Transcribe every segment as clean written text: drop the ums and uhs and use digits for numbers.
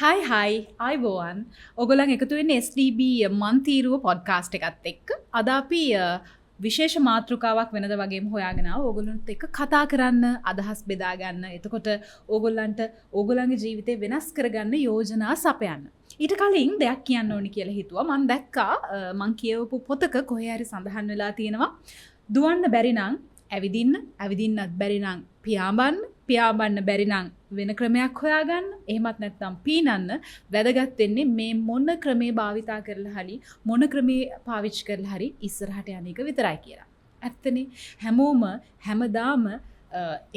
හයි අයිබෝවන් ඔගොලන් එකතු වෙන්න SDB මන්තීරුව පොඩ්කාස්ට් එකත් එක්ක අද අපි විශේෂ මාතෘකාවක් වෙනද වගේම හොයාගෙනාව ඕගොල්ලොන්ට එක්ක කතා කරන්න අදහස් බෙදාගන්න එතකොට ඕගොල්ලන්ට ඕගොල්ලන්ගේ ජීවිතේ වෙනස් කරගන්න යෝජනා සපයන්න ඊට කලින් දෙයක් කියන්න ඕනි කියලා හිතුවා මම දැක්කා මං කියවපු පොතක කොහේ හරි සඳහන් වෙලා තියෙනවා දුවන්න බැරි නම් ඇවිදින්නත් බැරි නම් පියාඹන්න බැරි නම් වෙන ක්‍රමයක් හොයාගන්න එහෙමත් නැත්නම් පීනන්න වැදගත් වෙන්නේ මේ මොන ක්‍රමේ භාවිතා කරලා හරි මොන ක්‍රමේ පාවිච්චි කරලා හරි ඉස්සරහට යන එක විතරයි කියලා. ඇත්තනේ හැමෝම හැමදාම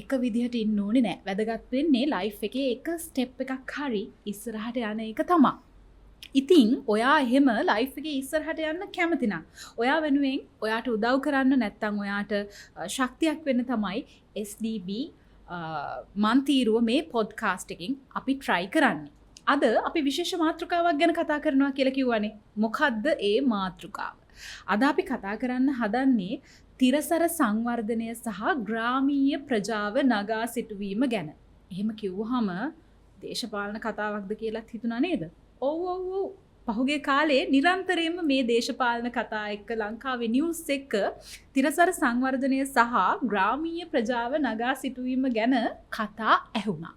එක විදිහට ඉන්න ඕනේ නෑ. වැදගත් වෙන්නේ ලයිෆ් එකේ එක ස්ටෙප් එකක් හරි ඉස්සරහට යන එක තමයි. ඉතින් ඔයා එහෙම ලයිෆ් එකේ ඉස්සරහට යන්න කැමති නම් ඔයා වෙනුවෙන් ඔයාට උදව් කරන්න නැත්නම් ඔයාට ශක්තියක් වෙන්න තමයි SDB මන්තීරුව මේ පොඩ්කාස්ට් එකකින් අපි try කරන්නේ. අද අපි විශේෂ මාතෘකාවක් ගැන කතා කරනවා කියලා කිව්වනේ. මොකද්ද ඒ මාතෘකාව? අද අපි කතා කරන්න හදන්නේ තිරසර සංවර්ධනය සහ ග්‍රාමීය ප්‍රජාව නගා සිටුවීම ගැන. එහෙම කිව්වහම දේශපාලන කතාවක්ද කියලාත් හිතුණා නේද? ඔව් පහුගිය කාලේ නිරන්තරයෙන්ම මේ දේශපාලන කතා එක්ක ලංකාවේ නිවුස් එක්ක තිරසර සංවර්ධනය සහ ග්‍රාමීය ප්‍රජාව නගා සිටුවීම ගැන කතා ඇහුණා.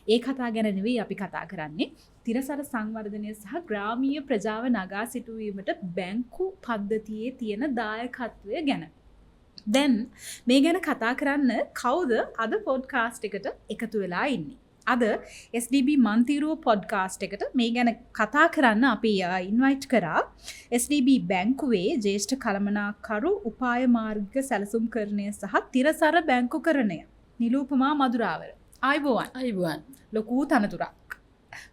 ඒ කතා ගැන නෙවෙයි අපි කතා කරන්නේ. තිරසර සංවර්ධනය සහ ග්‍රාමීය ප්‍රජාව නගා සිටුවීමට බැංකු පද්ධතියේ තියෙන දායකත්වය ගැන. දැන් මේ ගැන කතා කරන්න කවුද අද පොඩ්කාස්ට් එකට එකතු වෙලා ඉන්නේ? අද SDB මන්තීරුව පොඩ්කාස්ට් එකට මේ ගැන කතා කරන්න අපි ඉන්වයිට් කරා SDB බැංකුවේ ජ්‍යෙෂ්ඨ කළමනාකරු උපාය මාර්ගික සැලසුම්කරණය සහ තිරසර බැංකුකරණය නිලූපමා මදුරාවර. අයිබෝවන් ලොකු තනතුරක්.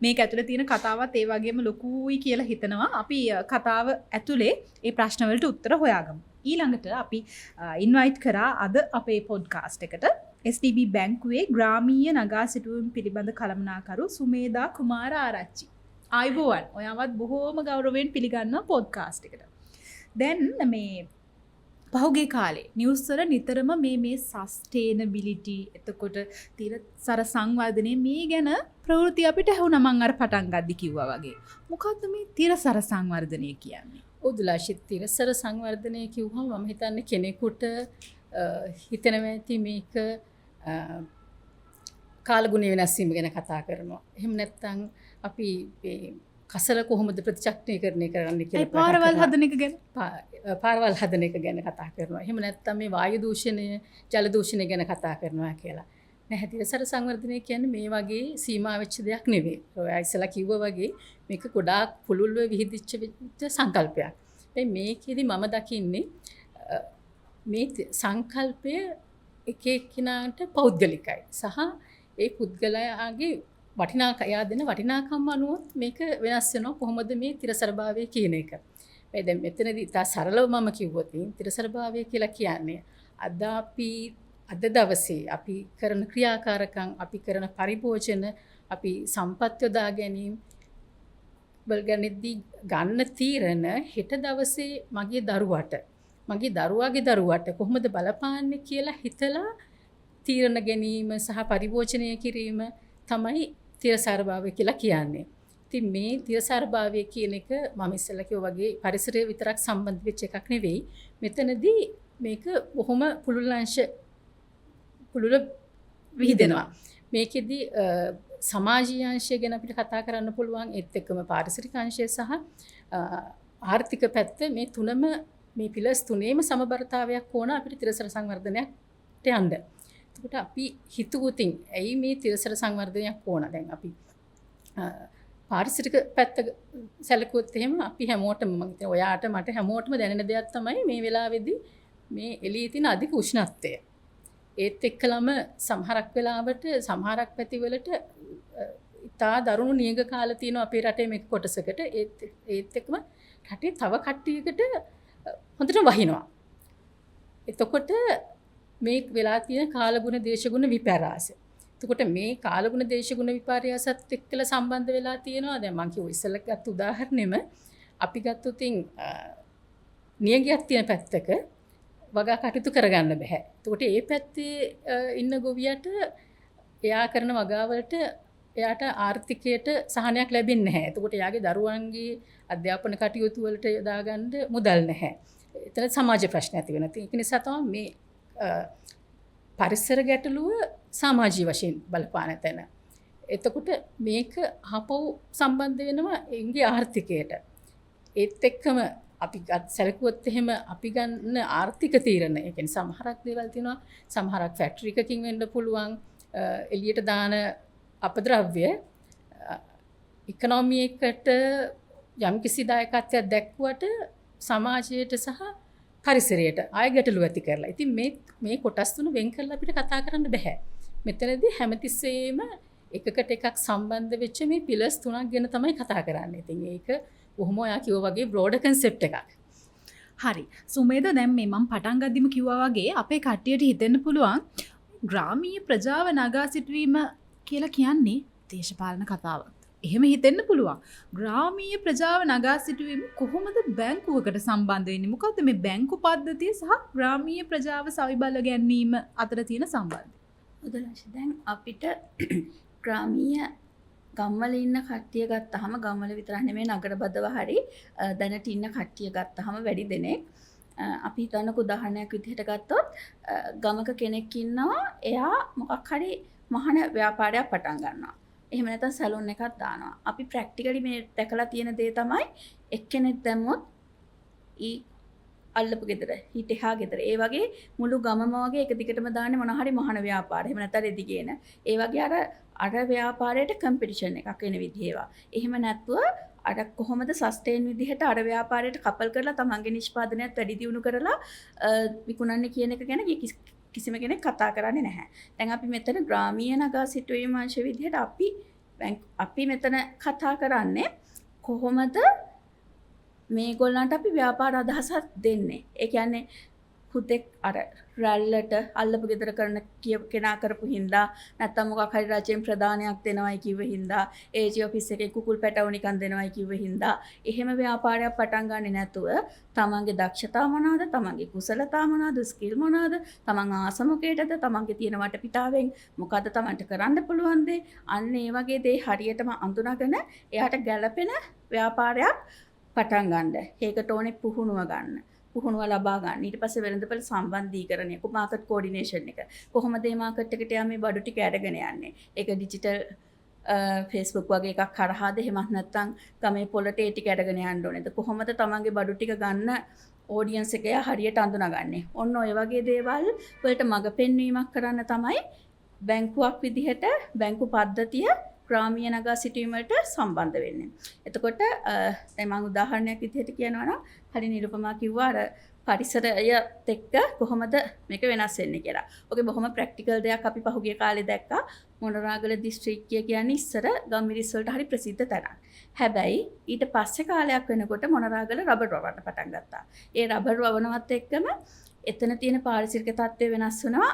මේක ඇතුලේ තියෙන කතාවත් ඒ වගේම ලොකුයි කියලා හිතනවා. අපි කතාව ඇතුලේ ඒ ප්‍රශ්න වලට උත්තර හොයාගමු. ඊළඟට අපි ඉන්වයිට් කරා අද අපේ පොඩ්කාස්ට් එකට SDB බැංකුවේ ග්‍රාමීය නගා සිටුවීම පිළිබඳ කළමනාකරු සුමේදා කුමාර ආරච්චි. ආයිබෝවන් ඔයාවත් බොහෝම ගෞරවයෙන් පිළිගන්නවා පොඩ්කාස්ට් එකට. දැන් මේ පහුගිය කාලේ නිවුස් වල නිතරම මේ සස්ටේනබිලිටි එතකොට තිරසර සංවර්ධනය මේ ගැන ප්‍රවෘත්ති අපිට ඇහුණා මම අර පටන් ගද්දි කිව්වා වගේ. මොකද්ද මේ තිරසර සංවර්ධනය කියන්නේ? ඔදුලාශිත් තිරසර සංවර්ධනය කිව්වම මම හිතන්නේ කෙනෙකුට හිතනවා ඇති මේක කාලගුණය වෙනස් වීම ගැන කතා කරනවා. එහෙම නැත්නම් අපි මේ කසල කොහොමද ප්‍රතිචක්‍රීකරණය කරන්න කියලා පාරවල් හදන එක ගැන පාරවල් හදන එක ගැන කතා කරනවා. එහෙම නැත්නම් මේ වායු දූෂණය, ජල දූෂණය ගැන කතා කරනවා කියලා. නැහැ තිරසර සංවර්ධනය කියන්නේ මේ වගේ සීමා වෙච්ච දෙයක් නෙවෙයි. ඔයා ඉස්සලා කිව්වා වගේ මේක ගොඩාක් පුළුල්ව විහිදිච්ච සංකල්පයක්. මේකෙදි මම දකින්නේ මේ සංකල්පය එක එක්කිනාට පෞද්ගලිකයි සහ ඒ පුද්ගලයාගේ එයා දෙන වටිනාකම් අනුව මේක වෙනස් වෙනවා කොහොමද මේ තිරසරභාවය කියන එක. දැන් මෙතනදී තා සරලව මම කිව්වොත් තිරසරභාවය කියලා කියන්නේ අද දවසේ අපි කරන ක්‍රියාකාරකම් අපි කරන පරිභෝජන අපි සම්පත් යොදා ගැනීම බලගනිද්දී ගන්න තීරණ හෙට දවසේ මගේ දරුවාගේ දරුවාට කොහොමද බලපාන්නේ කියලා හිතලා තීරණ ගැනීම සහ පරිභෝජනය කිරීම තමයි තිරසරභාවය කියලා කියන්නේ. ඉතින් මේ තිරසරභාවය කියන එක මම ඉස්සෙල්ලා කිව්වා වගේ පරිසරය විතරක් සම්බන්ධ වෙච්ච එකක් නෙවෙයි. මෙතනදී මේක බොහොම පුළුල විහිදෙනවා. මේකෙදි සමාජීය අංශය ගැන අපිට කතා කරන්න පුළුවන්. ඒත් එක්කම පාරිසරික අංශය සහ ආර්ථික පැත්ත මේ තුනම මේ පිලස් තුනේම සමබරතාවයක් ඕන අපිට තිරසර සංවර්ධනයට යන්න. එතකොට අපි හිතුවොතින් ඇයි මේ තිරසර සංවර්ධනයක් ඕන? දැන් අපි පාරිසරික පැත්ත සැලකුවොත් එහෙම අපි හැමෝටම මම හිතන්නේ ඔයාට මට හැමෝටම දැනෙන දෙයක් තමයි මේ වෙලාවේදී මේ එළියේ තියෙන අධික උෂ්ණත්වය. ඒත් එක්කලම සමහරක් වෙලාවට සමහරක් පැතිවලට ඉතා දරුණු නියඟ කාල තියෙනවා අපේ රටේ මේක කොටසකට. ඒත් එක්කම රටේ තව කට්ටියකට හොඳට වහිනවා. එතකොට මේ වෙලා තියෙන කාලගුණ දේශගුණ විපර්යාස. එතකොට මේ කාලගුණ දේශගුණ විපර්යාසත් එක්කලා සම්බන්ධ වෙලා තියෙනවා. දැන් මම කිව්ව ඉස්සෙල්ලා ගත්ත උදාහරණෙම අපි ගත්තොත් නියඟයක් තියෙන පැත්තක වගා කටයුතු කරගන්න බෑ. එතකොට ඒ පැත්තේ ඉන්න ගොවියට එයා කරන වගාවලට එයාට ආර්ථිකයට සහනයක් ලැබෙන්නේ නැහැ. එතකොට එයාගේ දරුවන්ගේ අධ්‍යාපන කටයුතු වලට යොදා ගන්න මුදල් නැහැ. එතන සමාජ ප්‍රශ්න ඇති වෙනවා. ඒක නිසා තමයි මේ පරිසර ගැටලුව සමාජීය වශයෙන් බලපාන තැන. එතකොට මේක ආපහු සම්බන්ධ වෙනවා එංගේ ආර්ථිකයට. ඒත් එක්කම අපි සැලකුවොත් එහෙම අපි ගන්න ආර්ථික තීරණ, ඒ කියන්නේ සමහරක් දේවල් තියෙනවා, සමහරක් ෆැක්ටරි එකකින් වෙන්න පුළුවන්, එළියට දාන අපද්‍රව්‍ය ඉකොනොමි එකට යම්කිසි දායකත්වයක් දැක්වුවට සමාජයට සහ පරිසරයට ආය ගැටලු ඇති කරලා. ඉතින් මේ කොටස් තුන වෙන් කරලා අපිට කතා කරන්න බෑ. මෙතනදී හැමතිස්සෙම එකකට එකක් සම්බන්ධ වෙච්ච මේ පිලර්ස් තුනක් ගැන තමයි කතා කරන්නේ. ඉතින් ඒක කොහොම ඔයා කිව්වා වගේ බ්‍රෝඩර් කන්සෙප්ට් එකක්. හරි. සුමේද දැන් මේ මම පටන් ගද්දිම කිව්වා වගේ අපේ කට්ටියට හිතෙන්න පුළුවන් ග්‍රාමීය ප්‍රජාව නගා සිටුවීම කියලා කියන්නේ දේශපාලන කතාවක්. එහෙම හිතෙන්න පුළුවන්. ග්‍රාමීය ප්‍රජාව නගා සිටුවීම කොහොමද බැංකුවකට සම්බන්ධ වෙන්නේ? මොකද්ද මේ බැංකු පද්ධතිය සහ ග්‍රාමීය ප්‍රජාව සවිබල ගැනීම අතර තියෙන සම්බන්ධය? උදලංශ දැන් අපිට ග්‍රාමීය ගම්වල ඉන්න කට්ටිය ගත්තාම ගම්වල විතරක් නෙමෙයි නගරබදව හරි දැනට ඉන්න කට්ටිය ගත්තාම වැඩි දෙනෙක් අපි හිතන්නක උදාහරණයක් විදිහට ගත්තොත් ගමක කෙනෙක් ඉන්නවා එයා මොකක් හරි මහන ව්‍යාපාරයක් පටන් ගන්නවා. එහෙම නැත්නම් සැලුන් එකක් දානවා. අපි ප්‍රැක්ටිකලි මේ දැකලා තියෙන දේ තමයි එක්කෙනෙක් දැම්මොත් අල්ලපු ගෙදර හිටහා ගෙදර ඒ වගේ මුළු ගමම වගේ එක දිගටම දාන්නේ මොන හරි මහන ව්‍යාපාර. එහෙම නැත්නම් රෙදි ගේන. ඒ වගේ අර ව්‍යාපාරයට කම්පිටිෂන් එකක් වෙන විදිහ ඒවා. එහෙම නැත්නම් අර කොහොමද සස්ටේන් විදිහට අර ව්‍යාපාරයට කපල් කරලා තමන්ගේ නිෂ්පාදනයත් වැඩි දියුණු කරලා විකුණන්නේ කියන එක ගැන කිසිම කෙනෙක් කතා කරන්නේ නැහැ. දැන් අපි මෙතන ග්‍රාමීය නගා සිටුවීම අංශ විදිහට අපි මෙතන කතා කරන්නේ කොහොමද මේගොල්ලන්ට අපි ව්‍යාපාර අදහසක් දෙන්නේ. ඒ කියන්නේ හුදෙක් අර රැල්ලට අල්ලපු ගෙදර කරන කෙනා කරපු හින්දා නැත්තම් මොකක් හරි රජයෙන් ප්‍රදානයක් දෙනවයි කිව්ව හින්දා ඒජි ඔෆිස් එකේ කුකුල් පැටවු නිකන් දෙනවයි කිව්ව හින්දා එහෙම ව්‍යාපාරයක් පටන් ගන්නේ නැතුව තමන්ගේ දක්ෂතා මොනවාද, තමන්ගේ කුසලතා මොනවාද, ස්කිල් මොනවාද, තමන් ආසමකයටද, තමන්ගේ තියෙන වටපිටාවෙන් මොකද්ද තමන්ට කරන්න පුළුවන් දේ, අන්න ඒ වගේ දේ හරියටම අඳුනගෙන එයාට ගැළපෙන ව්‍යාපාරයක් පටන් ගන්න. ඒකට ඕනේ පුහුණුව ගන්න. පුහුණුව ලබා ගන්න. ඊට පස්සේ වෙළඳපොළ සම්බන්ධීකරණය, මාකට් කෝඩිනේෂන් එක. කොහොමද මේ මාකට් එකට යා මේ බඩු ටික අරගෙන යන්නේ? ඒක ඩිජිටල් Facebook වගේ එකක් කරහාද එහෙමත් නැත්නම් ගමේ පොළට ඒ ටික අරගෙන යන්න ඕනේද? කොහොමද තමන්ගේ බඩු ටික ගන්න ඔඩියන්ස් එක හරියට අඳුනගන්නේ? ඔන්න ඔය වගේ දේවල් වලට මඟ පෙන්වීමක් කරන්න තමයි බැංකුවක් විදිහට බැංකු පද්ධතිය ග්‍රාමීය නගා සිටුවීමට සම්බන්ධ වෙන්නේ. එතකොට දැන් මම උදාහරණයක් විදිහට කියනවා නම් හරි නිරුපමා කිව්වා අර පරිසරයත් එක්ක කොහොමද මේක වෙනස් වෙන්නේ කියලා. ඔගේ බොහොම ප්‍රැක්ටිකල් දෙයක් අපි පහුගිය කාලේ දැක්කා. මොනරාගල දිස්ත්‍රික්කය කියන්නේ ඉස්සර ගම්මිරිස් වලට හරි ප්‍රසිද්ධ තැනක්. හැබැයි ඊට පස්සේ කාලයක් වෙනකොට මොනරාගල රබර් වවන්න පටන් ගත්තා. ඒ රබර් වවනවත් එක්කම එතන තියෙන පාරිසරික තත්ත්වය වෙනස් වුණා.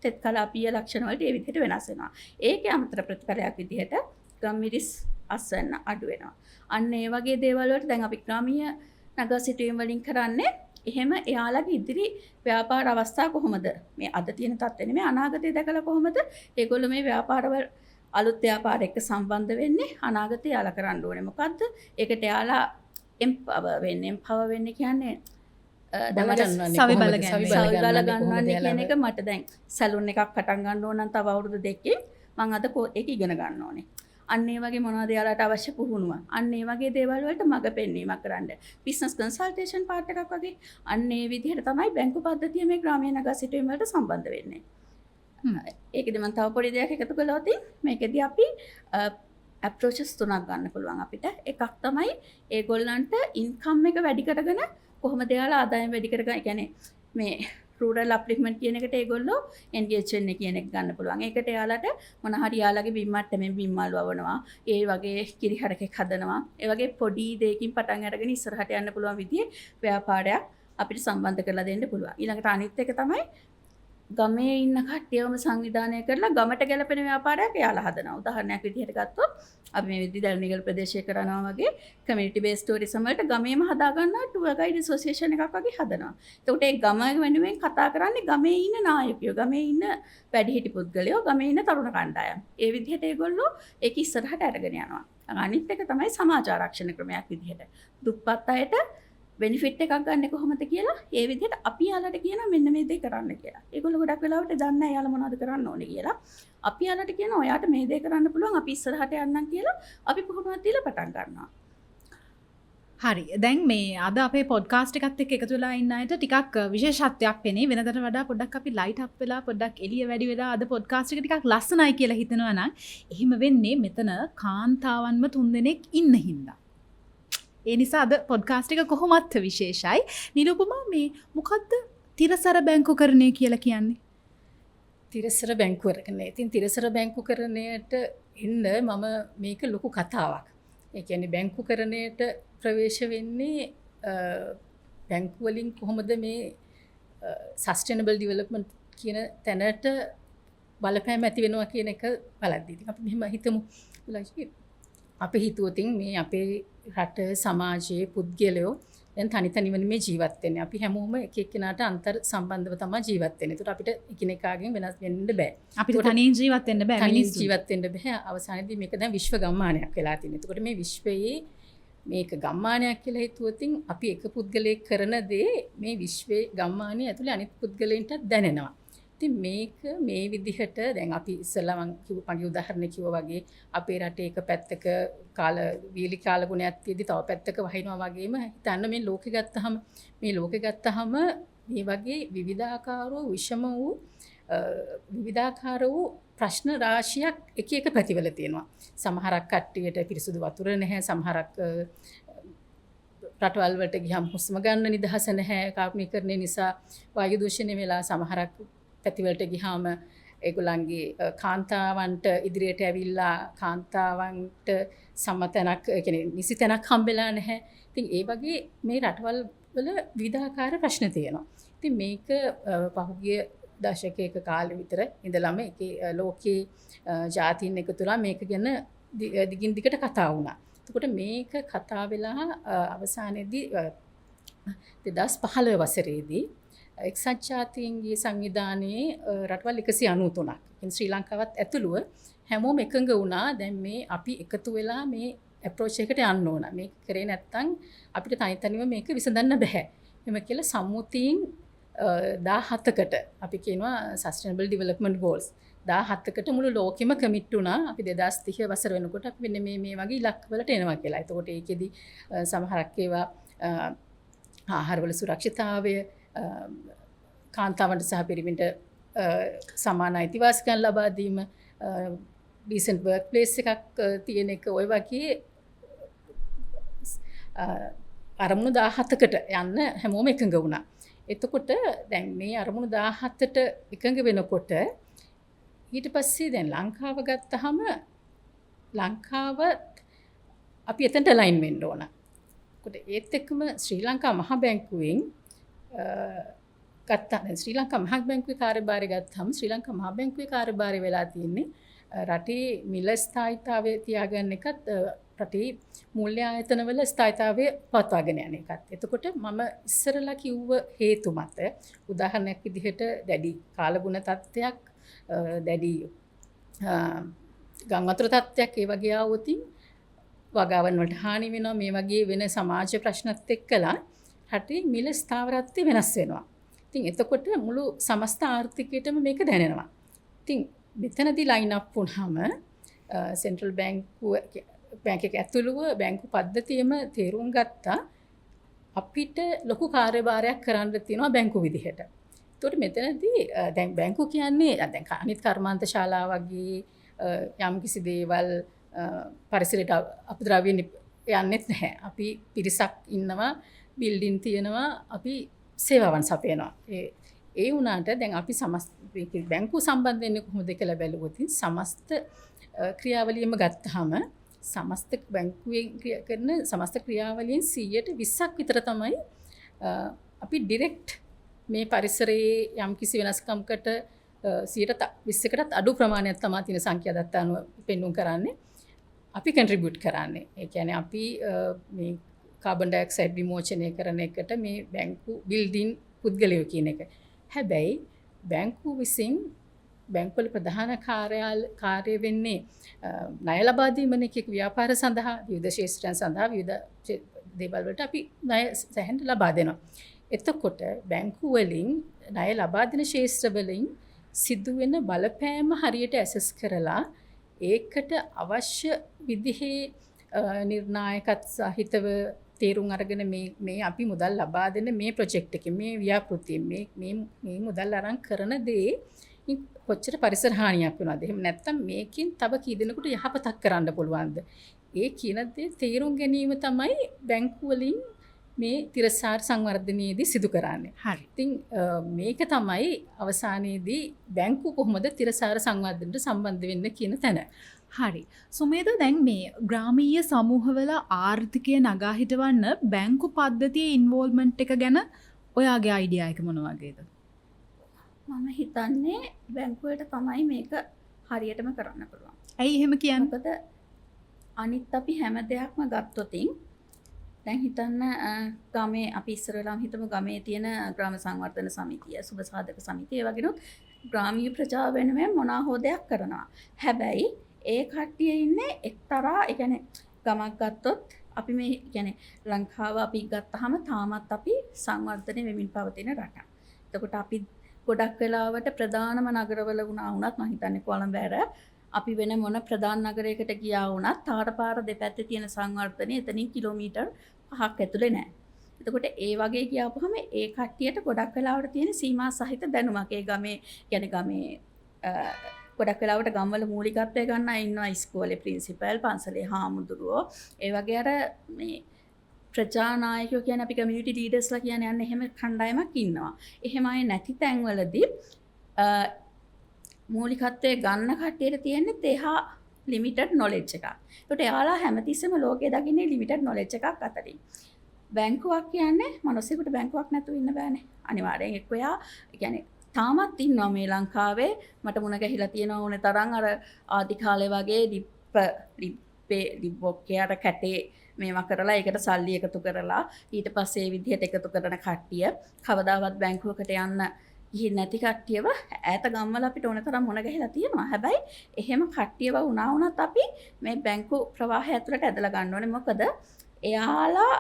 තෙත් කලාපීය ලක්ෂණ වලට ඒ විදිහට වෙනස් වෙනවා. ඒකේ අමතර ප්‍රතිඵලයක් විදිහට ගම්මිරිස් අස්වැන්න අඩු වෙනවා. අන්න ඒ වගේ දේවල් වලට දැන් අපි ග්‍රාමීය නගා සිටුවීම වලින් කරන්නේ එහෙම එයාලගේ ඉදිරි ව්‍යාපාර අවස්ථා කොහොමද මේ අද තියෙන තත්ත්වෙ නෙමෙයි අනාගතේ දැකලා කොහොමද ඒගොල්ලෝ මේ ව්‍යාපාරවල අලුත් ව්‍යාපාර එක්ක සම්බන්ධ වෙන්නේ අනාගතේ යාලා කරන්න ඕනේ මොකද්ද ඒකට යාලා එම්පවර් වෙන්නේ කියන්නේ සවිබල ගන්නවන්නේ කියන එක මට දැන් සැලුන් එකක් පටන් ගන්න ඕන නම් තව අවුරුදු දෙකකින් මම අද ඒක ඉගෙන ගන්න ඕනේ. අන්න ඒ වගේ මොනවද යාලට අවශ්‍ය පුහුණුව. අන්න ඒ වගේ දේවල් වලට මඟ පෙන්වීමක් කරන්න. බිස්නස් කන්සල්ටේෂන් පාර්ට් එකක් වගේ අන්න ඒ විදිහට තමයි බැංකු පද්ධතිය මේ ග්‍රාමීය නගා සිටුවීම වලට සම්බන්ධ වෙන්නේ. ඒකෙදි මම තව පොඩි දෙයක් එකතු කළොත් මේකෙදි අපි අප්‍රෝචස් තුනක් ගන්න පුළුවන් අපිට. එකක් තමයි ඒගොල්ලන්ට ඉන්කම් එක වැඩි කරගෙන කොහොමද යාලා ආදායම වැඩි කරගන්න. ඒ කියන්නේ මේ රූරල් අප්ලිෆ්ට්මන්ට් කියන එකට ඒගොල්ලෝ එන්ගේජ් වෙන්න කියන එක ගන්න පුළුවන්. ඒකට යාලට මොන හරි යාලගේ බිම්මට්ටමෙන් බිම්මල් වවනවා. ඒ වගේ කිරිහරකෙක් හදනවා. ඒ වගේ පොඩි දෙයකින් පටන් අරගෙන ඉස්සරහට යන්න පුළුවන් විදිහේ ව්‍යාපාරයක් අපිට සම්බන්ධ කරලා දෙන්න පුළුවන්. ඊළඟට අනිත් එක තමයි ගමේ ඉන්න කට්ටියවම සංවිධානය කරලා ගමට ගැලපෙන ව්‍යාපාරයක් එයාලා හදනවා. උදාහරණයක් විදිහට ගත්තොත් අපි මේ විදි දැල්නිගල් ප්‍රදේශය කරනවා වගේ කමියුනිටි බේස් ටූරිසම් වලට ගමේම හදා ගන්නවා ටුවර් ගයිඩ් ඇසෝසියේෂන් එකක් වගේ හදනවා. එතකොට ඒ ගම වෙනුවෙන් කතා කරන්නේ ගමේ ඉන්න නායකයෝ, ගමේ ඉන්න වැඩිහිටි පුද්ගලයෝ, ගමේ ඉන්න තරුණ කණ්ඩායම්. ඒ විදිහට ඒගොල්ලෝ ඒක ඉස්සරහට අරගෙන යනවා. අනිත් එක තමයි සමාජ ආරක්ෂණ ක්‍රමයක් විදිහට. දුප්පත් අයට බෙනිෆිට් එකක් ගන්න කොහොමද කියලා ඒ විදිහට අපි යාලට කියනවා මෙන්න මේ දේ කරන්න කියලා. ඒගොල්ලෝ ගොඩක් වෙලාවට දන්නේ නැහැ යාලා මොනවද කරන්න ඕනේ කියලා. අපි යාලට කියනවා ඔයාට මේ දේ කරන්න පුළුවන් අපි ඉස්සරහට යන්නම් කියලා අපි පුහුණුවක් දීලා පටන් ගන්නවා. හරි දැන් මේ අද අපේ පොඩ්කාස්ට් එකත් එක්ක එකතු වෙලා ඉන්න අයට ටිකක් විශේෂත්වයක් වෙන්නේ වෙනදට වඩා පොඩ්ඩක් අපි ලයිට් අප් වෙලා පොඩ්ඩක් එළිය වැඩි වෙලා අද පොඩ්කාස්ට් එක ටිකක් ලස්සනයි කියලා හිතනවා නම් එහෙම වෙන්නේ මෙතන කාන්තාවන්ම 3 දෙනෙක් ඉන්න හින්දා. ඒ නිසා අද පොඩ්කාස්ට් එක කොහොමත් විශේෂයි. නිරූපමා මේ මොකද්ද තිරසර බැංකුකරණය කියලා කියන්නේ? තිරසර බැංකුකරණය. ඉතින් තිරසර බැංකුකරණයට එන්න මම මේක ලොකු කතාවක්. ඒ කියන්නේ බැංකුකරණයට ප්‍රවේශ වෙන්නේ බැංකු වලින් කොහොමද මේ සස්ටේනබල් ඩෙවලොප්මන්ට් කියන තැනට බලපෑම ඇති වෙනවා කියන එක බලද්දී. ඉතින් අපි මෙහෙම හිතමු. අපි හිතුවොතින් මේ අපේ රට සමාජයේ පුද්ගලයෝ දැන් තනි තනිවම මේ ජීවත් වෙන්නේ. අපි හැමෝම එක එක්කෙනාට අන්තර් සම්බන්ධව තමයි ජීවත් වෙන්නේ. ඒකට අපිට එකිනෙකාගෙන් වෙනස් වෙන්න බෑ. අපිට තනියෙන් ජීවත් වෙන්න බෑ. තනියෙන් ජීවත් වෙන්න බෑ. අවසානයේදී මේක දැන් විශ්ව ගම්මානයක් වෙලා තියෙනවා. ඒකට මේ විශ්වයේ මේක ගම්මානයක් කියලා හිතුවොතින් අපි එක පුද්ගලයෙක් කරන දේ මේ විශ්වයේ ගම්මානයේ ඇතුලේ අනිත් පුද්ගලයන්ටත් දැනෙනවා. ඉතින් මේක මේ විදිහට දැන් අපි ඉස්සෙල්ලා මගේ උදාහරණ කිව්වා වගේ අපේ රටේ එක පැත්තක වීලි කාලගුණයක් තියෙදි තව පැත්තක වහිනවා වගේම හිතන්න මේ ලෝකෙ ගත්තහම මේ වගේ විවිධාකාර වූ විෂම වූ විවිධාකාර වූ ප්‍රශ්න රාශියක් එක එක පැතිවල තියෙනවා. සමහරක් කට්ටියට පිරිසුදු වතුර නැහැ, සමහරක් රටවල් වලට ගියම් හුස්ම ගන්න නිදහස නැහැ කාර්බනීකරණය නිසා වායු දූෂණය වෙලා, සමහරක් පැතිවලට ගියාම ඒගොල්ලන්ගේ කාන්තාවන්ට ඉදිරියට ඇවිල්ලා කාන්තාවන්ට සම්මතනක් කියන්නේ නිසි තැනක් හම්බෙලා නැහැ. ඉතින් ඒ වගේ මේ රටවල් වල විවිධාකාර ප්‍රශ්න තියෙනවා. ඉතින් මේක පහුගිය දශකයක කාලෙ විතර ඉඳලම ඒකේ ලෝකේ ජාතීන් එකතුලා මේක ගැන දිගින් දිගට කතා වුණා. එතකොට මේක කතා වෙලා අවසානයේදී 2015 වසරේදී එක්සත් ජාතීන්ගේ සංවිධානයේ රටවල් 193ක් ශ්‍රී ලංකාවත් ඇතුළුව හැමෝම එකඟ වුණා දැන් මේ අපි එකතු වෙලා මේ අප්‍රෝච් එකට යන්න ඕන. මේක කරේ නැත්නම් අපිට තනි තනිව මේක විසඳන්න බෑ. එහෙම කියලා සම්මුතියින් 17කට අපි කියනවා සස්ටේනබල් ඩෙවලොප්මන්ට් ගෝල්ස් 17කට මුළු ලෝකෙම කමිට් වුණා. අපි 2030 වසර වෙනකොට අපි මෙන්න මේ වගේ ඉලක්කවලට එනවා කියලා. එතකොට ඒකෙදි සමහරක් ඒවා ආහාරවල සුරක්ෂිතතාවය, කාන්තාවන්ට සහ පිරිමින්ට සමාන අයිතිවාසිකම් ලබා දීම, ඩීසන්ට් වර්ක් ප්ලේස් එකක් තියෙන එක, ඔය වගේ අරමුණු 17කට යන්න හැමෝම එකඟ වුණා. එතකොට දැන් මේ අරමුණු 17ට එකඟ වෙනකොට ඊට පස්සේ දැන් ලංකාව ගත්තහම ලංකාව අපි එතනට ලයින් වෙන්න ඕන. ඒත් එක්කම ශ්‍රී ලංකා මහ බැංකුවෙන් ශ්‍රී ලංකා මහ බැංකුවේ කාර්යභාරය ගත්තාම ශ්‍රී ලංකා මහ බැංකුවේ කාර්යභාරය වෙලා තියෙන්නේ රටේ මිල ස්ථායීතාවය තියාගන්න එකත් රටේ මූල්‍ය ආයතනවල ස්ථායීතාවය පවත්වාගෙන යන එකත්. එතකොට මම ඉස්සරලා කිව්ව හේතු මත උදාහරණයක් විදිහට දැඩි කාලගුණ තත්ත්වයක්, දැඩි ගම් වතුර තත්ත්වයක් ඒ වගේ ආවොතින් වගාවන් වලට හානි වෙනවා. මේ වගේ වෙන සමාජ ප්‍රශ්නත් එක්කලා රටේ මිල ස්ථාවරත්වය වෙනස් වෙනවා. ඉතින් එතකොට මුළු සමස්ත ආර්ථිකයටම මේක දැනෙනවා. ඉතින් මෙතනදී ලයින් අප් වුණාම සෙන්ට්‍රල් බැංක් එක ඇතුළුව බැංකු පද්ධතියම තේරුම් ගත්තා අපිට ලොකු කාර්යභාරයක් කරන්න තියෙනවා බැංකු විදිහට. ඒකට මෙතනදී දැන් බැංකු කියන්නේ දැන් අනිත් කර්මාන්ත ශාලා වගේ යම් කිසි දේවල් පරිසරයට අපද්‍රව්‍ය යන්නෙත් නැහැ. අපි පිරිසක් ඉන්නවා, බිල්ඩින් තියෙනවා, අපි සේවාවන් සපයනවා. ඒ වුණාට දැන් අපි බැංකු සම්බන්ධ වෙන්නේ කොහොමද කියලා බැලුවොත් සමස්ත ක්‍රියාවලියම ගත්තාම සමස්ත බැංකුවේ කරන සමස්ත ක්‍රියාවලියෙන් 120ක් විතර තමයි අපි ඩිරෙක්ට් මේ පරිසරයේ යම් කිසි වෙනස්කමකට 20%කටත් අඩු ප්‍රමාණයක් තමයි තියෙන සංඛ්‍යා දත්ත අනුව පෙන්වුම් කරන්නේ. අපි කන්ට්‍රිබියුට් කරන්නේ. ඒ කියන්නේ අපි මේ කාබන් ඩයොක්සයිඩ් විමෝචනය කරන එකට මේ බැංකු බිල්ඩින් පුද්ගලයෝ කියන එක. හැබැයි බැංකු විසින් බැංකුවල ප්‍රධාන කාර්ය වෙන්නේ ණය ලබා දීමනේ කිය ව්‍යාපාර සඳහා විවිධ ශේෂ්ත්‍රයන් සඳහා විවිධ දේවල් වලට අපි ණය සැහැන් ලබා දෙනවා. එතකොට බැංකු වලින් ණය ලබා දෙන ශේෂ්ත්‍ර වලින් සිදුවෙන බලපෑම හරියට ඇසස් කරලා ඒකට අවශ්‍ය විදිහේ නිර්ණායකත් සහිතව තේරුම් අරගෙන මේ අපි මුදල් ලබා දෙන මේ ප්‍රොජෙක්ට් එකේ මේ ව්‍යාපෘතිය මේ මුදල් අරන් කරන දේ කොච්චර පරිසර හානියක් වෙනවද? එහෙම නැත්නම් මේකෙන් තව කී දෙනෙකුට යහපතක් කරන්න පුළුවන්ද? ඒ කියන දේ තේරුම් ගැනීම තමයි බැංකු වලින් මේ තිරසාර සංවර්ධනයේදී සිදු කරන්නේ. හරි. ඉතින් මේක තමයි අවසානයේදී බැංකු කොහොමද තිරසාර සංවර්ධනයට සම්බන්ධ වෙන්න කියන තැන. හරි. සුමේද දැන් මේ ග්‍රාමීය සමූහවල ආර්ථිකය නගා හිටවන්න බැංකු පද්ධතියේ ඉන්වෝල්ව්මන්ට් එක ගැන ඔයාගේ අයිඩියා එක මොන වගේද? මම හිතන්නේ බැංකුවට තමයි මේක හරියටම කරන්න පුළුවන්. ඇයි එහෙම කියන්නේ? මොකද අනිත් අපි හැම දෙයක්ම ගත්තොතින් දැන් හිතන්න ගමේ අපි ඉස්සර වෙලාම හිතමු ගමේ තියෙන ග්‍රාම සංවර්ධන සමිතිය, සුබ සාධක සමිතිය වගේනොත් ග්‍රාමීය ප්‍රජාව වෙනුවෙන් මොනවා හෝ දෙයක් කරනවා. හැබැයි ඒ කට්ටිය ඉන්නේ එක්තරා ඒ කියන්නේ ගමක් ගත්තොත් අපි මේ කියන්නේ ලංකාව අපි ගත්තාම තාමත් අපි සංවර්ධනය වෙමින් පවතින රටක්. එතකොට අපි ගොඩක් වෙලාවට ප්‍රධානම නගරවල වුණත් මම හිතන්නේ කොළඹ ඇර අපි වෙන මොන ප්‍රධාන නගරයකට ගියා වුණත් තාරපාර දෙපැත්තේ තියෙන සංවර්ධනය එතනින් කිලෝමීටර් 5ක් ඇතුලේ නැහැ. එතකොට ඒ වගේ ගියාපුවම ඒ කට්ටියට ගොඩක් වෙලාවට තියෙන සීමා සහිත දැනුමක් ඒ ගමේ කියන්නේ ගමේ ගොඩක් වෙලාවට ගම්වල මූලිකත්වය ගන්න අය ඉන්නවා ඉස්කෝලේ ප්‍රින්සිපල් පන්සලේ හාමුදුරුවෝ ඒ වගේ අර මේ ප්‍රජානායකයෝ කියන්නේ අපි කමියුනිටි ලීඩර්ස්ලා කියන්නේ යන්නේ එහෙම කණ්ඩායමක් ඉන්නවා. එහෙම අය නැති තැන්වලදී මූලිකත්වයේ ගන්න කට්ටියට තියෙන්නේ තේහා ලිමිටඩ් නොලෙජ් එකක්. ඒකට එයාලා හැමතිස්සෙම ලෝකේ දකින්නේ ලිමිටඩ් නොලෙජ් එකක් අතරින්. බැංකුවක් කියන්නේ මිනිස්සුන්ට බැංකුවක් නැතුව ඉන්න බෑනේ. අනිවාර්යෙන් එක්ක එයා කියන්නේ තාමත් ඉන්නවා මේ ලංකාවේ මට මුණ ගැහිලා තියෙනවා ඕනේ තරම් අර ආදි කාලේ වගේ ලිප්පොක්කයට කැටේ මේවා කරලා ඒකට සල්ලි එකතු කරලා ඊට පස්සේ ඒ විදිහට එකතු කරන කට්ටිය කවදාවත් බැංකුවකට යන්න ගිහින් නැති කට්ටියව ඈත ගම්වල අපිට ඕන තරම් මුණ ගැහිලා තියෙනවා. හැබැයි එහෙම කට්ටියව වුණත් අපි මේ බැංකු ප්‍රවාහය ඇතුළට ඇදලා ගන්න ඕනේ. මොකද එයාලා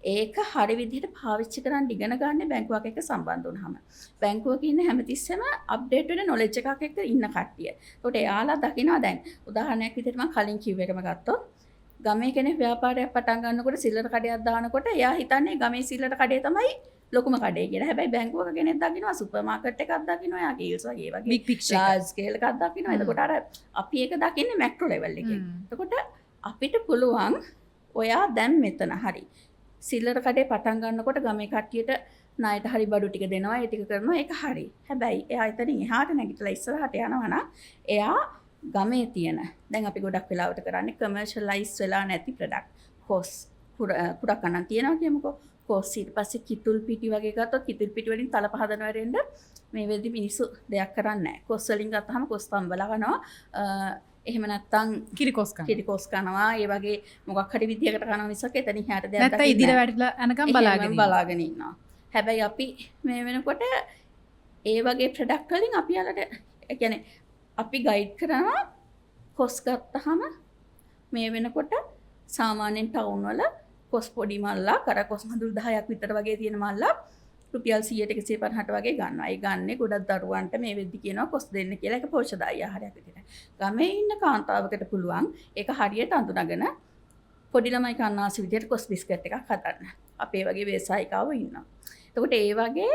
ඒක හරි විදිහට පාවිච්චි කරන් ඉගෙන ගන්න බැංකුවක් එක්ක සම්බන්ධ වුණාම. බැංකුවක ඉන්න හැමතිස්සෙම අප්ඩේට් වෙන නොලෙජ් එකක් එක්ක ඉන්න කට්ටිය. ඒකට එයාලා දකිනවා දැන් උදාහරණයක් විදිහට මම කලින් කිව්ව එකම ගත්තොත් ගමේ කෙනෙක් ව්‍යාපාරයක් පටන් ගන්නකොට සිල්ලර කඩයක් දානකොට එයා හිතන්නේ ගමේ සිල්ලර කඩේ තමයි ලොකුම කඩේ කියලා. හැබැයි බැංකුවක කෙනෙක් දකින්නවා සුපර් මාකට් එකක් දකින්නවා යා ගීල්ස් වගේ වගේ big picture large scale එකක් දකින්නවා. එතකොට අර අපි ඒක දකින්නේ මැක්‍රෝ ලෙවල් එකේ. එතකොට අපිට පුළුවන් ඔයා දැන් මෙතන හරි සිල්ලර කඩේ පටන් ගන්නකොට ගමේ කට්ටියට ණයට හරි බඩු ටික දෙනවා ඒ ටික කරනවා ඒක හරි. හැබැයි එයා එතනින් එහාට නැගිටලා ඉස්සරහට යනවා නම් එයා ගමේ තියෙන දැන් අපි ගොඩක් වෙලාවට කරන්නේ කමර්ෂියලයිස් වෙලා නැති ප්‍රොඩක්ට් කොස් කුඩක් ගන්න තියනවා කියමුකෝ. කොස් ඊට පස්සේ කිතුල් පිටි වගේ ගත්තොත් කිතුල් පිටි වලින් තලප හදනවා රෙන්න මේ වෙද්දි මිනිස්සු දෙයක් කරන්නේ නැහැ. කොස් වලින් ගත්තාම කොස් තම්බලා කනවා. එහෙම නැත්තම් කිරිකොස් කනවා ඒ වගේ මොකක් හරි විදියකට කනවා මිසක් එතනින් හැට දෙයක් නැත්නම් ඉදිරිය වැටිලා යනකම් බලාගෙන ඉන්නවා. හැබැයි අපි මේ වෙනකොට ඒ වගේ ප්‍රොඩක්ට් වලින් අපි යාලට ඒ කියන්නේ අපි ගයිඩ් කරනවා කොස් ගත්තාම මේ වෙනකොට සාමාන්‍යයෙන් ටවුන් වල කොස් පොඩි මල්ලා කර කොස් මඳුල් 10ක් විතර වගේ තියෙන මල්ලා රුපියල් 100ට 150ට වගේ ගන්නවා. ඒ ගන්නේ ගොඩක් දරුවන්ට මේ වෙද්දි කියනවා කොස් දෙන්න කියලා ඒක පෝෂදායි ආහාරයක් විදිහට. ගමේ ඉන්න කාන්තාවකට පුළුවන් ඒක හරියට අඳුනගෙන පොඩි ළමයි කන්නාසි විදිහට කොස් බිස්කට් එකක් හදන්න. අපේ වගේ වේසායිකාවෝ ඉන්නවා. එතකොට ඒ වගේ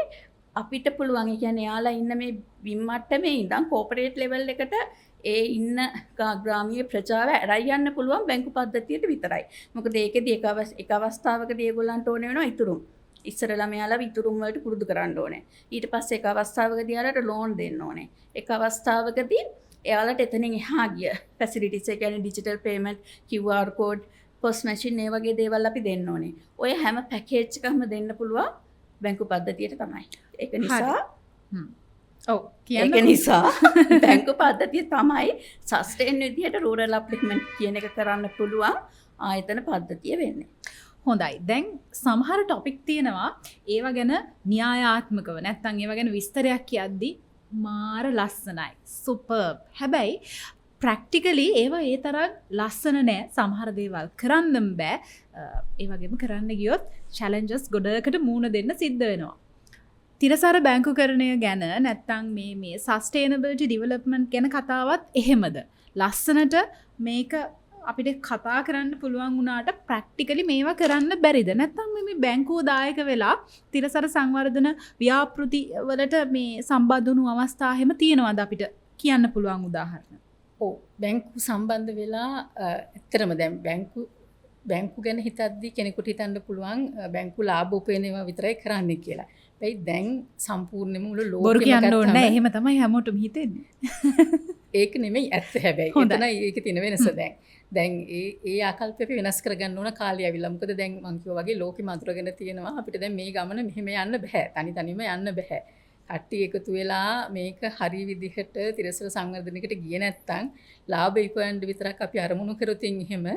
අපිට පුළුවන් ඒ කියන්නේ යාලා ඉන්න මේ බිම් මට්ටමේ ඉඳන් කෝපරේට් ලෙවල් එකට ඒ ඉන්න ග්‍රාමීය ප්‍රජාව ඇරයි යන්න පුළුවන් බැංකු පද්ධතියට විතරයි. මොකද ඒකෙදි එක අවස්ථාවකදී ඒගොල්ලන්ට ඕන වෙනවා ඉතුරුම්. ඉස්සරලා මෙයාලා ඉතුරුම් වලට පුරුදු කරන්න ඕනේ. ඊට පස්සේ එක අවස්ථාවකදී යාලට ලෝන් දෙන්න ඕනේ. එක අවස්ථාවකදී එයාලට එතනින් එහා ගිය ෆැසිලිටිස් ඒ කියන්නේ digital payment, QR code, POS machine ඒ වගේ දේවල් අපි දෙන්න ඕනේ. ඔය හැම පැකේජ් එකක්ම දෙන්න පුළුවන් බැංකු පද්ධතියට තමයි. ඒක නිසා ඔව් කියන්න ඒක නිසා බැංකු පද්ධතිය තමයි සස්ටේන් විදිහට රූරල් අප්ලික්මන්ට් කියන එක කරන්න පුළුවන් ආයතන පද්ධතිය වෙන්නේ. හොඳයි. දැන් සමහර ටොපික් තියෙනවා ඒවා ගැන න්‍යායාත්මකව නැත්නම් ඒවා ගැන විස්තරයක් කියද්දි මාර ලස්සනයි. සුපර්බ්. හැබැයි ප්‍රැක්ටිකලි ඒවා ඒ තරම් ලස්සන නෑ. සමහර දේවල් කරන්නම් බෑ. ඒ වගේම කරන්න ගියොත් චැලෙන්ජස් ගොඩකට මූණ දෙන්න සිද්ධ වෙනවා. තිරසාර බැංකුකරණය ගැන නැත්තම් මේ සස්ටේනබිලිටි ඩිවලොප්මන්ට් ගැන කතාවත් එහෙමද? ලස්සනට මේක අපිට කතා කරන්න පුළුවන් වුණාට ප්‍රැක්ටිකලි මේවා කරන්න බැරිද? නැත්තම් මේ බැංකුව දායක වෙලා තිරසාර සංවර්ධන ව්‍යාපෘති වලට මේ සම්බන්ධ වුණු අවස්ථා එහෙම තියෙනවද අපිට කියන්න පුළුවන් උදාහරණ? ඔව් බැංකු සම්බන්ධ වෙලා ඇත්තටම දැන් බැංකු ගැන හිතද්දි කෙනෙකුට හිතන්න පුළුවන් බැංකු ලාභ උපයනවා විතරයි කරන්නේ කියලා. හැබැයි දැන් සම්පූර්ණයෙන්ම මුළු බොරු ලෝකෙම කියන්න ඕනේ ගත්තම නැහැ. එහෙම තමයි හැමෝටම හිතෙන්නේ. ඒක නෙමෙයි ඇත්ත හැබැයි. එතනයි ඒකේ තියෙන වෙනස දැන්. දැන් ඒ ආකල්පය අපි වෙනස් කරගන්න ඕන කාලය ඇවිල්ලා. මොකද දැන් මං කිව්වා වගේ ලෝකෙ මතුරගෙන තියෙනවා. අපිට දැන් මේ ගමන මෙහෙම යන්න බෑ. තනියම යන්න බෑ. කට්ටිය එකතු වෙලා මේක හරි විදිහට තිරසර සංවර්ධනයකට ගියේ නැත්තම් ලාභ ඉපයන්න විතරක් අපි අරමුණු කරොත් එහෙම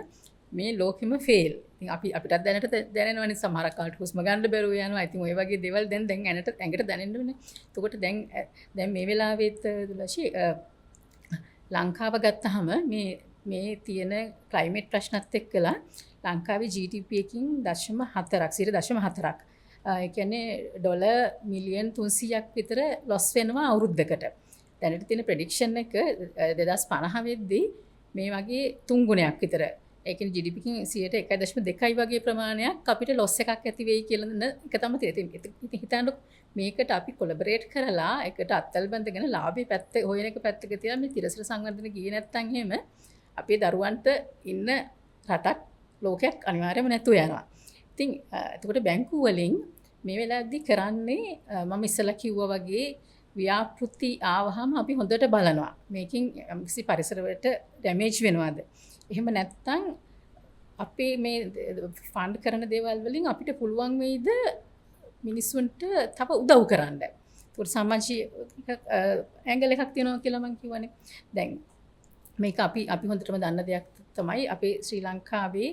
මේ ලෝකෙම ෆේල්. ඉතින් අපිටත් දැනට දැනෙනවනේ සමහරක් කාලට හුස්ම ගන්න බැරුව යනවා. ඉතින් ওই වගේ දේවල් දැන් ඇඟට දැනෙන්න ඕනේ. එතකොට දැන් මේ වෙලාවෙත් දුලෂි ලංකාව ගත්තාම මේ තියෙන ක්ලයිමේට් ප්‍රශ්නත් එක්කලා ලංකාවේ GDP එකකින් 0.4ක් ඒ කියන්නේ ඩොලර් මිලියන් 300ක් විතර ලොස් වෙනවා අවුරුද්දකට. දැනට තියෙන ප්‍රෙඩික්ෂන් එක 2050 වෙද්දී මේ වගේ 3 ගුණයක් විතර. ඒ කියන්නේ GDP එකකින් 1.2යි වගේ ප්‍රමාණයක් අපිට ලොස් එකක් ඇති වෙයි කියලා එක තමයි තියෙන්නේ. ඉතින් හිතන්න මේකට අපි කොලැබරේට් කරලා එකට අත්වල බඳගෙන ලාභේ පැත්ත හොයන එක පැත්තක තියලා මේ තිරසර සංවර්ධන ගියේ නැත්නම් එහෙම අපේ දරුවන්ට ඉන්න රටක් ලෝකයක් අනිවාර්යයෙන්ම නැතුව යනවා. ඉතින් එතකොට බැංකු වලින් මේ වෙලාවේදී කරන්නේ මම ඉස්සලා කිව්වා වගේ ව්‍යාපෘති ආවහම අපි හොඳට බලනවා. මේකෙන් කිසි පරිසරයට ඩැමේජ් වෙනවද? එහෙම නැත්නම් අපේ මේ ෆන්ඩ් කරන දේවල් වලින් අපිට පුළුවන් වෙයිද මිනිස්සුන්ට තව උදව් කරන්න. ඒකට සමාජීය ඇන්ගල් එකක් තියෙනවා කියලා මම කියවනේ. දැන් මේක අපි හොඳටම දන්න දෙයක් තමයි අපේ ශ්‍රී ලංකාවේ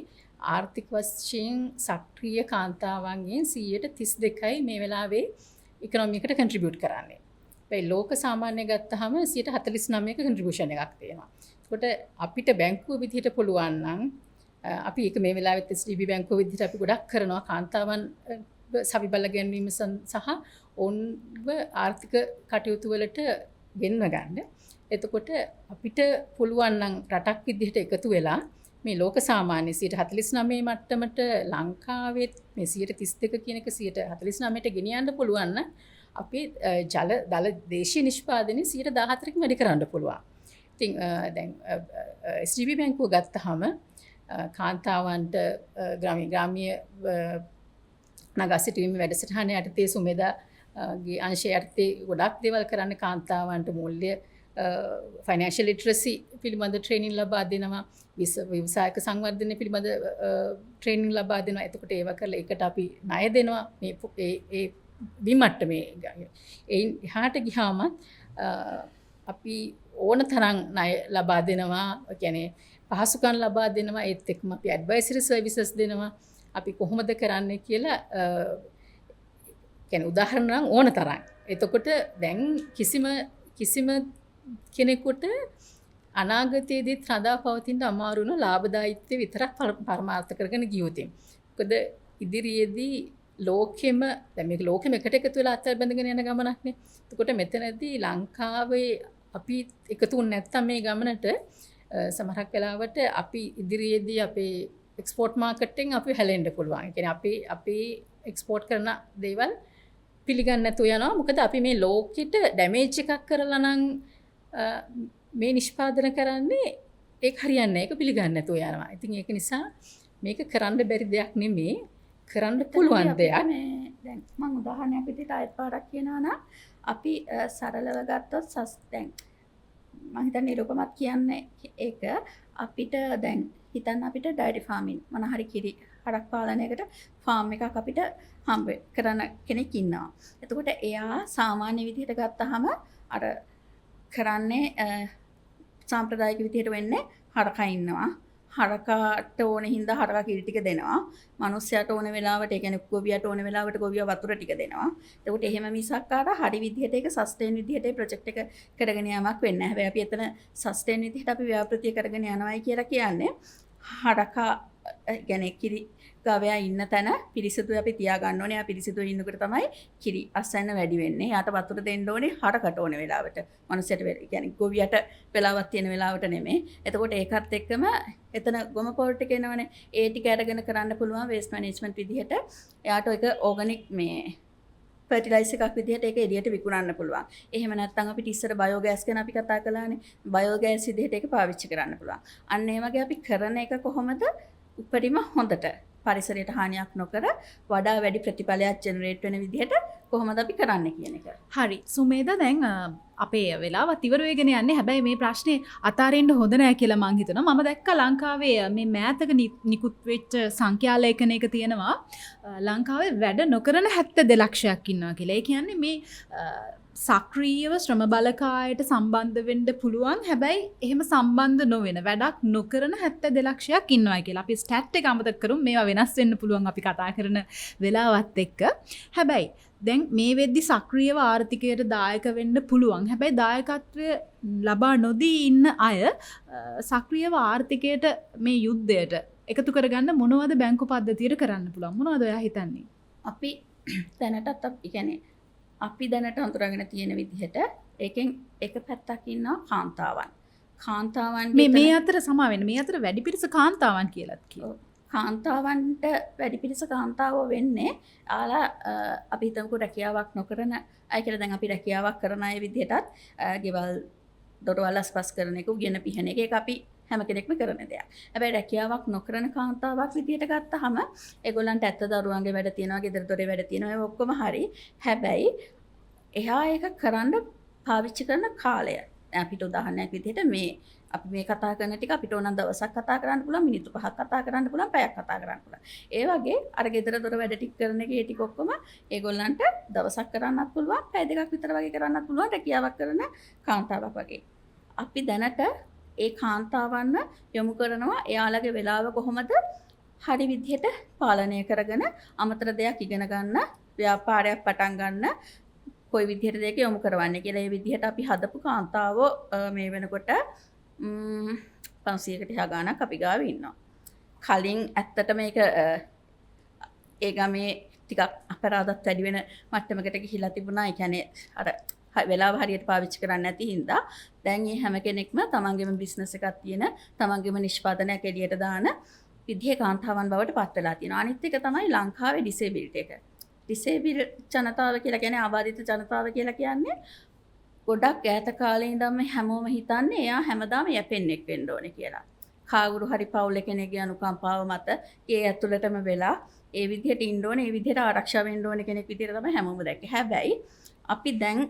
ආර්ථික වශයෙන් සක්‍රීය කාන්තාවන්ගෙන් 32%යි මේ වෙලාවේ ඉකොනොමි එකට කන්ට්‍රිබියුට් කරන්නේ. ඒ ලෝක සාමාන්‍ය ගත්තාම 49%ක කන්ට්‍රිබියුෂන් එකක් තියෙනවා. ඒකට අපිට බැංකුව විදිහට පුළුවන් නම් අපි ඒක මේ වෙලාවෙත් SDB බැංකුව විදිහට අපි ගොඩක් කරනවා කාන්තාවන් සවි බල ගැනීම සහ ඔවුන්ව ආර්ථික කටයුතු වලට ගෙන්ව ගන්න. එතකොට අපිට පුළුවන් නම් රටක් විදිහට එකතු වෙලා මේ ලෝක සාමාන්‍ය 49% මට්ටමට ලංකාවෙත් මේ 32 කියන එක 49%ට ගෙනියන්න පුළුවන් නම් අපේ දල දේශීය නිෂ්පාදනය 14%කින් වැඩි කරන්න පුළුවන්. ඉතින් දැන් SDB බැංකුව ගත්තාම කාන්තාවන්ට ග්‍රාමීය නගා සිටුවීම වැඩසටහන යටතේ සුමෙදාගේ අංශය යටතේ ගොඩක් දේවල් කරන්න කාන්තාවන්ට මූල්‍ය ෆයිනෑන්ෂල් ලිටරසි පිළිබඳ ට්‍රේනින් ලබා දෙනවා. ව්‍යවසායක සංවර්ධනය පිළිබඳ ට්‍රේනින් ලබා දෙනවා. එතකොට ඒව කරලා ඒකට අපි ණය දෙනවා. මේ ඒ විමට්ටමේ එයින් එහාට ගියාම අපි ඕන තරම් ණය ලබා දෙනවා. ඒ කියන්නේ පහසුකම් ලබා දෙනවා. ඒත් එක්කම අපි ඇඩ්වයිසරි සර්විසස් දෙනවා. අපි කොහොමද කරන්නේ කියලා කියන්නේ උදාහරණ නම් ඕන තරම්. එතකොට දැන් කිසිම කෙනෙකුට අනාගතයේදී රඳා පවතින අමාරු වෙන ලාභදායීත්වය විතරක් පරමාර්ථ කරගෙන ගියොත්. මොකද ඉදිරියේදී ලෝකෙම දැන් මේක ලෝකෙම එකට එකතු වෙලා අතර බැඳගෙන යන ගමනක් නේ. එතකොට මෙතනදී ලංකාවේ අපි එකතු වුනේ නැත්තම් මේ ගමනට සමහරක් වෙලාවට අපි ඉදිරියේදී අපේ එක්ස්පෝර්ට් මාකට් එකෙන් අපි හැලෙන්න පුළුවන්. ඒ කියන්නේ අපි එක්ස්පෝර්ට් කරන දේවල් පිළිගන්නේ නැතුව යනවා. මොකද අපි මේ ලෝකෙට ඩැමේජ් එකක් කරලා නම් මේ නිෂ්පාදන කරන්නේ ඒක හරියන්නේ නැහැ. ඒක පිළිගන්නේ නැතුව යනවා. ඉතින් ඒක නිසා මේක කරන්න බැරි දෙයක් නෙමෙයි. කරන්න පුළුවන් දෙයක්. දැන් මම උදාහරණයක් විදිහට අයත් පාඩක් කියනවා නම් අපි සරලව ගත්තොත් දැන් මම හිතන්නේ නිරූපමත් කියන්නේ ඒක අපිට දැන් හිතන්න අපිට ඩයරි ෆාමින් මොන හරි කිරි හරක් පාලනයකට ෆාම් එකක් අපිට හම්බ කරන කෙනෙක් ඉන්නවා. එතකොට එයා සාමාන්‍ය විදිහට ගත්තාම අර කරන්නේ සාම්ප්‍රදායික විදිහට වෙන්නේ හරකා ඉන්නවා. හරකාට ඕන හින්දා හරකා කිරි ටික දෙනවා. මිනිස්සයාට ඕන වෙලාවට ඒ කියන්නේ ගොවියට ඕන වෙලාවට ගොවියා වතුර ටික දෙනවා. එතකොට එහෙම මිසක් අර හරි විදිහට ඒක සස්ටේන් විදිහට ඒ ප්‍රොජෙක්ට් එක කරගෙන යාමක් වෙන්නේ නැහැ. හැබැයි අපි එතන සස්ටේන් විදිහට අපි ව්‍යාපෘතිය කරගෙන යනවායි කියලා කියන්නේ හරකා කියන්නේ කිරි ගවයා ඉන්න තැන පිරිසිදුව අපි තියාගන්න ඕනේ. ආ පිරිසිදුව ඉන්නකොට තමයි කිරි අස්සන්න වැඩි වෙන්නේ. යාට වතුර දෙන්න ඕනේ හරකට ඕන වෙලාවට. මනුස්සයට කියන්නේ ගොවියට වෙලාවක් තියෙන වෙලාවට නෙමෙයි. එතකොට ඒකත් එක්කම එතන ගොම පොල් ටික එනවනේ. ඒ ටික අරගෙන කරන්න පුළුවන් වේස්ට් මැනේජ්මන්ට් විදිහට. එයාට ඒක ඕගනික් මේ ෆර්ටිලයිසර් එකක් විදිහට ඒක එළියට විකුණන්න පුළුවන්. එහෙම නැත්නම් අපිට ඉස්සර බයෝගෑස් ගැන අපි කතා කළානේ. බයෝගෑස් විදිහට ඒක පාවිච්චි කරන්න පුළුවන්. අන්න ඒ වගේ අපි කරන එක කොහොමද උපරිම හොඳට පරිසරයට හානියක් නොකර වඩා වැඩි ප්‍රතිඵලයක් ජෙනරේට් වෙන විදිහට කොහොමද අපි කරන්න කියන එක. හරි සුමේද දැන් අපේ වෙලාවත් ඉවර වෙගෙන යන්නේ. හැබැයි මේ ප්‍රශ්නේ අතාරින්න හොඳ නෑ කියලා මං හිතනවා. මම දැක්කා ලංකාවේ මේ මෑතක නිකුත් වෙච්ච සංඛ්‍යා ලේඛනයක තියෙනවා ලංකාවේ වැඩ නොකරන 72 ලක්ෂයක් ඉන්නවා කියලා. ඒ කියන්නේ මේ සක්‍රීයව ශ්‍රම බලකායට සම්බන්ධ වෙන්න පුළුවන්. හැබැයි එහෙම සම්බන්ධ නොවන වැඩක් නොකරන 72 ලක්ෂයක් ඉන්නවා කියලා. අපි ස්ටැට් එක අමතක කරමු. මේවා වෙනස් වෙන්න පුළුවන් අපි කතා කරන වෙලාවත් එක්ක. හැබැයි දැන් මේ වෙද්දි සක්‍රීයව ආර්ථිකයට දායක වෙන්න පුළුවන්. හැබැයි දායකත්වය ලබා නොදී ඉන්න අය සක්‍රීයව ආර්ථිකයට මේ යුද්ධයට එකතු කරගන්න මොනවද බැංකු පද්ධතියට කරන්න පුළුවන්? මොනවද ඔයා හිතන්නේ? අපි දැනටත් අපි කියන්නේ අපි දැනට හඳුනාගෙන තියෙන විදිහට ඒකෙන් එක පැත්තක් ඉන්නවා කාන්තාවන්. කාන්තාවන් මේ අතර සමා වෙන්න. මේ අතර වැඩි පිරිස කාන්තාවන් කියලාත් කියනවා. කාන්තාවන්ට වැඩි පිරිස කාන්තාවෝ වෙන්නේ ආලා අපි හිතමුකෝ රැකියාවක් නොකරන අය කියලා. දැන් අපි රැකියාවක් කරන අය විදිහටත් ගෙවල් දොරවල් අස්පස් කරන එක උගෙන පිහන එක ඒක අපි හැම කෙනෙක්ම කරන දෙයක්. හැබැයි රැකියාවක් නොකරන කාන්තාවක් විදිහට ගත්තාම ඒගොල්ලන්ට ඇත්ත දරුවන්ගේ වැඩ තියෙනවා, ගෙදර දොරේ වැඩ තියෙනවා, ඒ ඔක්කොම හරි. හැබැයි එහා ඒක කරන්න පාවිච්චි කරන කාලය. අපිට උදාහරණයක් විදිහට මේ අපි මේ කතා කරන ටික අපිට ඕන දවසක් කතා කරන්න පුළුවන්, මිනිත්තු 5ක් කතා කරන්න පුළුවන්, පැයක් කතා කරන්න පුළුවන්. ඒ වගේ අර ගෙදර දොර වැඩ ටික කරන එකේ ටික ඔක්කොම ඒගොල්ලන්ට දවසක් කරන්නත් පුළුවන්, පැය දෙකක් විතර වගේ කරන්නත් පුළුවන් රැකියාවක් කරන කාන්තාවක් වගේ. අපි දැනට ඒ කාන්තාවන්ව යොමු කරනවා එයාලගේ වෙලාව කොහොමද හරි විදිහට පාලනය කරගෙන අමතර දෙයක් ඉගෙන ගන්න, ව්‍යාපාරයක් පටන් ගන්න කොයි විදිහටද ඒක යොමු කරවන්නේ කියලා. ඒ විදිහට අපි හදපු කාන්තාවෝ මේ වෙනකොට 500කට එහා ගාණක් අපි ගාව ඉන්නවා. කලින් ඇත්තට මේක ඒ ගමේ ටිකක් අපරාධත් වැඩි වෙන මට්ටමකට ගිහිලා තිබුණා. ඒ කියන්නේ අර වෙලාව හරියට පාවිච්චි කරන්නේ නැති හින්දා දැන් මේ හැම කෙනෙක්ම තමන්ගේම බිස්නස් එකක් තියෙන, තමන්ගේම නිෂ්පාදනයක් එළියට දාන විදිහේ කාන්තාවන් බවට පත් වෙලා තියෙනවා. අනිත් එක තමයි ලංකාවේ ඩිසේබිලිටි එක. ඩිසේබල් ජනතාව කියලා කියන්නේ ආබාධිත ජනතාව කියලා කියන්නේ ගොඩක් ඈත කාලේ ඉඳන්ම හැමෝම හිතන්නේ එයා හැමදාම යැපෙන්නෙක් වෙන්න ඕනේ කියලා. කාගුරු හරි පවුල කෙනෙක්ගේ අනුකම්පාව මත ඒ ඇතුළටම වෙලා ඒ විදිහට ඉන්න ඕනේ, ඒ විදිහට ආරක්ෂා වෙන්න ඕනේ කෙනෙක් විදිහට තමයි හැමෝම දැක්කේ. හැබැයි අපි දැන්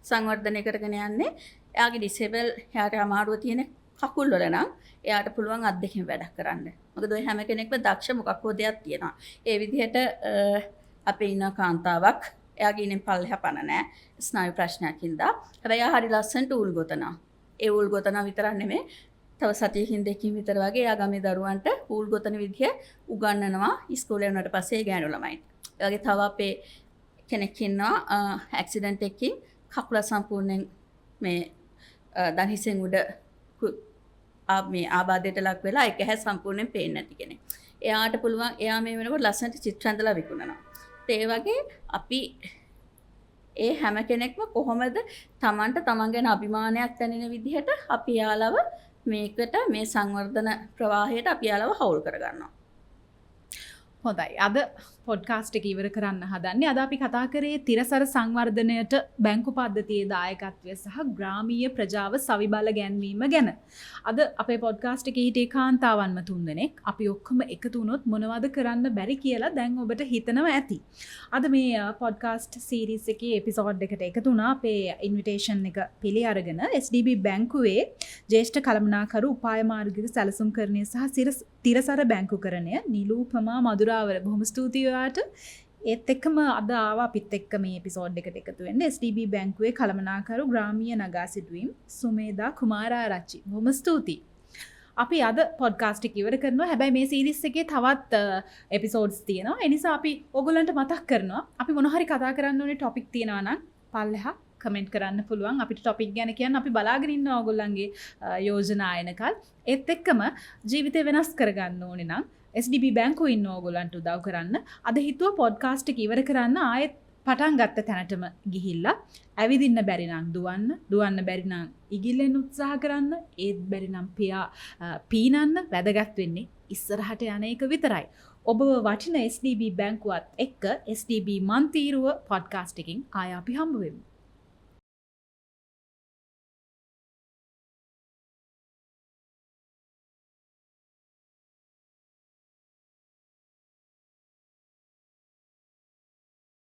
සංවර්ධනය කරගෙන යන්නේ එයාගේ ඩිසේබල් එයාට අමාරුව තියෙන කකුල් වල නම් එයාට පුළුවන් අත් දෙකෙන් වැඩක් කරන්න. මොකද ඔය හැම කෙනෙක්ම දක්ෂ මොකක් හෝ දෙයක් තියෙනවා. ඒ විදිහට අපේ ඉන්න කාන්තාවක් එයාගේ ඉන්නේ පල්ලෙහා පණ නැහැ ස්නායු ප්‍රශ්නයක් හින්දා. හැබැයි එයා හරි ලස්සනට ඌල් ගොතනවා. ඒ ඌල් ගොතනවා විතරක් නෙමෙයි, තව සතියකින් දෙකකින් විතර වගේ එයා ගමේ දරුවන්ට ඌල් ගොතන විදිය උගන්වනවා ඉස්කෝලේ යනකොට පස්සේ ගෑනු ළමයින්ට. ඒ වගේ තව අපේ කෙනෙක් ඉන්නවා ඇක්සිඩන්ට් එකකින් කකුල සම්පූර්ණයෙන් මේ දණහිසෙන් උඩ මේ ආබාධයට ලක් වෙලා ඒක හැ සම්පූර්ණයෙන් පේන්නේ නැති කෙනෙක්. එයාට පුළුවන් එයා මේ වෙනකොට ලස්සනට චිත්‍ර ඇඳලා විකුණනවා. ඒ වගේ අපි ඒ හැම කෙනෙක්ම කොහොමද Tamanට Taman ගැන අභිමානයක් දැනෙන විදිහට අපි යාලව මේකට මේ සංවර්ධන ප්‍රවාහයට අපි යාලව හවුල් කරගන්නවා. හොඳයි අද පොඩ්කාස්ට් එක ඉවර කරන්න හදන්නේ. අද අපි කතා කරේ තිරසර සංවර්ධනයට බැංකු පද්ධතියේ දායකත්වය සහ ග්‍රාමීය ප්‍රජාව සවිබල ගැන්වීම ගැන. අද අපේ පොඩ්කාස්ට් එකේ හිටියේ කාන්තාවන්ම 3 දෙනෙක්. අපි ඔක්කොම එකතු වුණොත් මොනවද කරන්න බැරි කියලා දැන් ඔබට හිතනවා ඇති. අද මේ පොඩ්කාස්ට් සීරීස් එකේ එපිසෝඩ් එකට එකතු වුණා අපේ ඉන්විටේෂන් එක පිළි අරගෙන SDB බැංකුවේ ජ්‍යෙෂ්ඨ කළමනාකරු උපාය මාර්ගික සැලසුම්කරණය සහ තිරසර බැංකුකරණය නිලූපමා මදුරාවර බොහොම ස්තුතියි ඔයාට. ඒත් එක්කම අද ආවා අපිත් එක්ක මේ එපිසෝඩ් එකට එකතු වෙන්න SDB බැංකුවේ කළමනාකරු ග්‍රාමීය නගා සිටුවීම් සුමේදා කුමාරාරච්චි. බොහොම ස්තුතියි. අපි අද පොඩ්කාස්ට් එක ඉවර කරනවා. හැබැයි මේ සීරීස් එකේ තවත් එපිසෝඩ්ස් තියෙනවා. ඒ නිසා අපි ඕගොල්ලන්ට මතක් කරනවා අපි මොන හරි කතා කරන්න ඕනේ ටොපික් තියෙනවා නම් පල්ලෙහා කමෙන්ට් කරන්න පුළුවන්. අපිට ටොපික් ගැන කියන්න අපි බලාගෙන ඉන්නවා ඕගොල්ලන්ගේ යෝජනා එනකල්. ඒත් එක්කම ජීවිතේ වෙනස් කරගන්න ඕනේ නම් SDB බැංකුවේ ඉන්න ඕගොල්ලන්ට උදව් කරන්න. අද හිතුවා පොඩ්කාස්ට් එක ඉවර කරන්න ආයෙත් පටන් ගත්ත තැනටම ගිහිල්ලා ඇවිදින්න බැරි නම් දුවන්න බැරි නම් ඉගිල්ලෙන් උත්සාහ කරන්න. ඒත් බැරි නම් පීනන්න. වැදගත් වෙන්නේ ඉස්සරහට යන එක විතරයි. ඔබ වටින SDB බැංකුවත් එක්ක SDB මන්තීරුව පොඩ්කාස්ට් එකකින් ආය අපි හම්බ වෙමු.